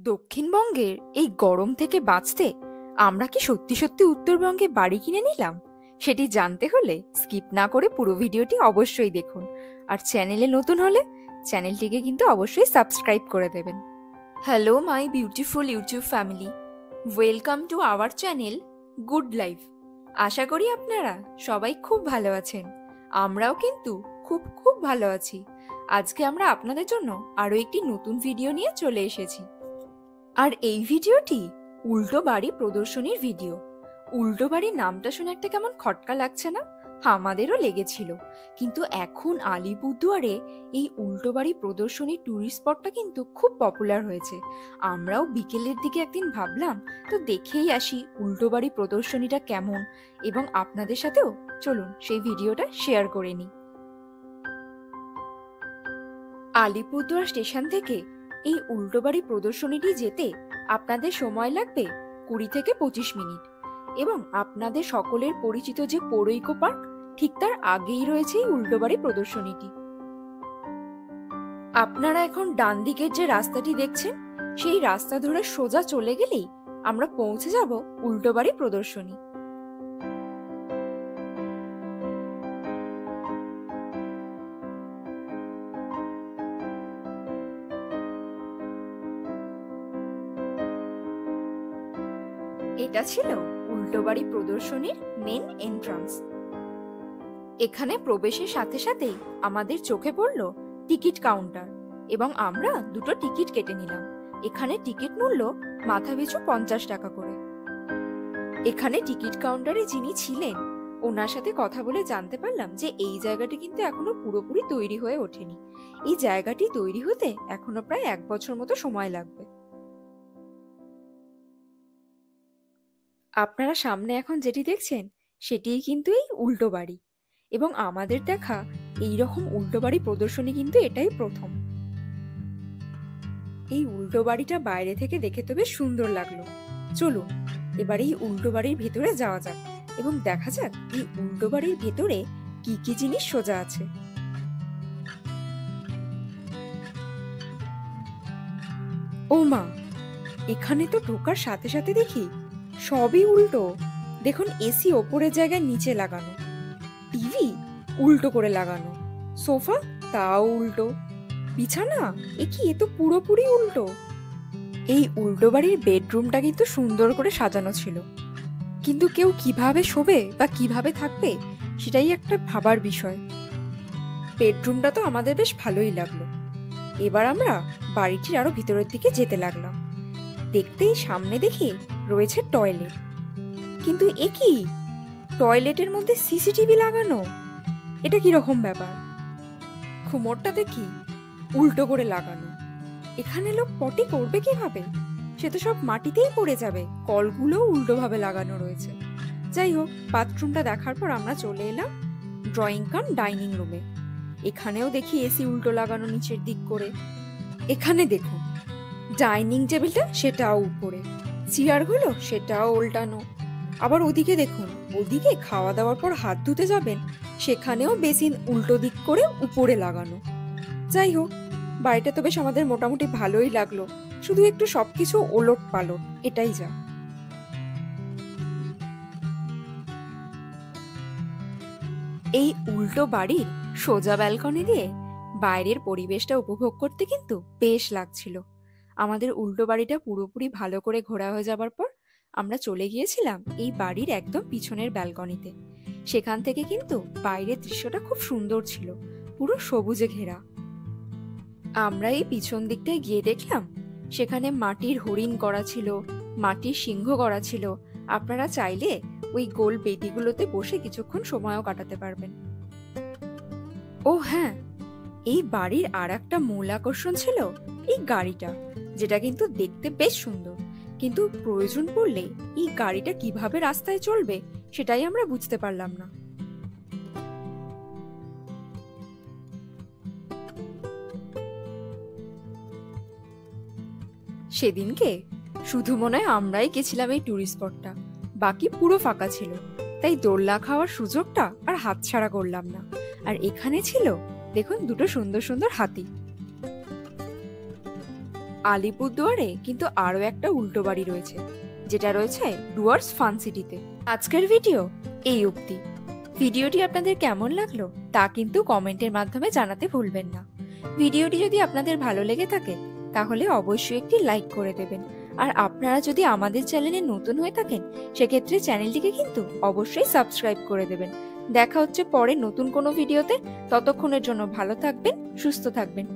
দক্ষিণবঙ্গের এই গরম থেকে বাঁচতে আমরা কি সত্যি সত্যি উত্তরবঙ্গে বাড়ি কিনে নিলাম? সেটি জানতে হলে স্কিপ না করে পুরো ভিডিওটি অবশ্যই দেখুন। আর চ্যানেলে নতুন হলে চ্যানেলটিকে কিন্তু অবশ্যই সাবস্ক্রাইব করে দেবেন। Hello my beautiful YouTube family, welcome to our channel good life. আশা করি আপনারা সবাই খুব ভালো আছেন। আমরাও কিন্তু খুব খুব ভালো আছি। আজকে আমরা আপনাদের জন্য আরো একটি নতুন ভিডিও নিয়ে চলে এসেছি। আর এই ভিডিওটি উল্টো বাড়ি প্রদর্শনীর ভিডিও। উল্টো বাড়ির নামটা শুনে একটা কেমন খটকা লাগছে না? আমাদেরও লেগেছিল, কিন্তু এখন আলিপুরদুয়ারে এই উল্টো বাড়ি প্রদর্শনী ট্যুরিস্ট স্পটটা কিন্তু খুব পপুলার হয়েছে। আমরাও বিকেলের দিকে একদিন ভাবলাম তো দেখেই আসি উল্টো বাড়ি প্রদর্শনীটা কেমন, এবং আপনাদের সাথেও চলুন সেই ভিডিওটা শেয়ার করে নিই। আলিপুরদুয়ার স্টেশন থেকে এই উল্টো বাড়ি প্রদর্শনীটি যেতে আপনাদের সময় লাগবে 20 থেকে 25 মিনিট, এবং আপনাদের সকলের পরিচিত যে পৌর পার্ক, ঠিক তার আগেই রয়েছে এই উল্টো বাড়ি প্রদর্শনীটি। আপনারা এখন ডান দিকের যে রাস্তাটি দেখছেন, সেই রাস্তা ধরে সোজা চলে গেলেই আমরা পৌঁছে যাব উল্টো বাড়ি প্রদর্শনী। এটা ছিল উল্টো বাড়ি প্রদর্শনীর মেন এন্ট্রান্স। এখানে প্রবেশের সাথে সাথেই আমাদের চোখে পড়ল টিকিট কাউন্টার, এবং আমরা দুটো টিকিট কেটে নিলাম। এখানে টিকিট মূল্য মাথাপিছু 50 টাকা করে। এখানে টিকিট কাউন্টারে যিনি ছিলেন, ওনার সাথে কথা বলে জানতে পারলাম যে এই জায়গাটি কিন্তু এখনো পুরোপুরি তৈরি হয়ে ওঠেনি। এই জায়গাটি তৈরি হতে এখনো প্রায় 1 বছর মতো সময় লাগবে। আপনারা সামনে এখন যেটি দেখছেন সেটিই কিন্তু এই উল্টো বাড়ি, এবং আমাদের দেখা এই রকম উল্টো বাড়ি প্রদর্শনী কিন্তু এটাই প্রথম। এই উল্টো বাড়িটা বাইরে থেকে দেখে তো বেশ সুন্দর লাগলো। চলুন এবার এই উল্টো বাড়ির ভেতরে যাওয়া যাক এবং দেখা যাক এই উল্টো বাড়ির ভেতরে কি কি জিনিস সোজা আছে। ও মা, এখানে তো ঢোকার সাথে সাথে দেখি সবই উল্টো। দেখুন, এসি ওপরের জায়গায় নিচে লাগানো, টিভি উল্টো করে লাগানো, সোফা তাও উল্টো, বিছানা এ তো পুরোপুরি উল্টো। এই উল্টো বাড়ির বেডরুমটা কিন্তু সুন্দর করে সাজানো ছিল, কিন্তু কেউ কিভাবে শোবে বা কিভাবে থাকবে সেটাই একটা ভাবার বিষয়। বেডরুমটা তো আমাদের বেশ ভালোই লাগলো। এবার আমরা বাড়িটির আরো ভিতরের দিকে যেতে লাগলাম। দেখতেই সামনে দেখি রয়েছে টয়লেট, কিন্তু টয়লেটের মধ্যে সিসিটিভি লাগানো, এটা কি রকম ব্যাপার? ঘুমোরটা দেখি উল্টো করে লাগানো। এখানে লোক পটি করবে কিভাবে? সে তো সব মাটিতেই পড়ে যাবে। কলগুলো উল্টো ভাবে লাগানো রয়েছে। যাই হোক, বাথরুমটা দেখার পর আমরা চলে এলাম ড্রয়িং কাম ডাইনিং রুমে। এখানেও দেখি এসি উল্টো লাগানো নিচের দিক করে। এখানে দেখুন ডাইনিং টেবিলটা সেটাও উপরে, চেয়ারগুলো সেটাও উল্টানো। আবার ওদিকে দেখুন, ওদিকে খাওয়া দাওয়ার পর হাত ধুতে যাবেন, সেখানেও বেসিন উল্টো দিক করে উপরে লাগানো। যাই হোক, বাড়িটা তো বেশ আমাদের মোটামুটি ভালোই লাগলো, শুধু একটু সবকিছু ওলট পালট, এটাই যা। এই উল্টো বাড়ির সোজা ব্যালকনি দিয়ে বাইরের পরিবেশটা উপভোগ করতে কিন্তু বেশ লাগছিল। আমাদের উল্টো বাড়িটা পুরোপুরি ভালো করে ঘোরা হয়ে যাবার পর আমরা চলে গিয়েছিলাম এই বাড়ির একদম পিছনের ব্যালকনিতে। সেখান থেকে কিন্তু বাইরের দৃশ্যটা খুব সুন্দর ছিল, পুরো সবুজে ঘেরা। আমরা এই পিছন দিকটায় গিয়ে দেখলাম সেখানে মাটির হরিণ করা ছিল, মাটির সিংহ করা ছিল। আপনারা চাইলে ওই গোল বেদিগুলোতে বসে কিছুক্ষণ সময়ও কাটাতে পারবেন। ও হ্যাঁ, এই বাড়ির আর একটা মূল আকর্ষণ ছিল এই গাড়িটা, যেটা কিন্তু দেখতে বেশ সুন্দর, কিন্তু প্রয়োজন পড়লে এই গাড়িটা কিভাবে রাস্তায় চলবে সেটাই আমরা বুঝতে পারলাম না। সেদিনকে শুধু মনে হয় আমরাই গেছিলাম এই ট্যুরিস্ট স্পটটা, বাকি পুরো ফাঁকা ছিল, তাই দোলনা খাওয়ার সুযোগটা আর হাতছাড়া করলাম না। আর এখানে ছিল দেখুন দুটো সুন্দর সুন্দর হাতি। আলিপুরদুয়ারে কিন্তু আরো একটা উল্টো বাড়ি রয়েছে, যেটা রয়েছে ডুয়ার্স ফান সিটিতে। আজকের ভিডিও এই অবধি। ভিডিওটি আপনাদের কেমন লাগলো তা কিন্তু কমেন্টের মাধ্যমে জানাতে ভুলবেন না। ভিডিওটি যদি আপনাদের ভালো লেগে থাকে তাহলে অবশ্যই একটি লাইক করে দেবেন। আর আপনারা যদি আমাদের চ্যানেলে নতুন হয়ে থাকেন সেক্ষেত্রে চ্যানেলটিকে কিন্তু অবশ্যই সাবস্ক্রাইব করে দেবেন। দেখা হচ্ছে পরে নতুন কোনো ভিডিওতে। ততক্ষণের জন্য ভালো থাকবেন, সুস্থ থাকবেন।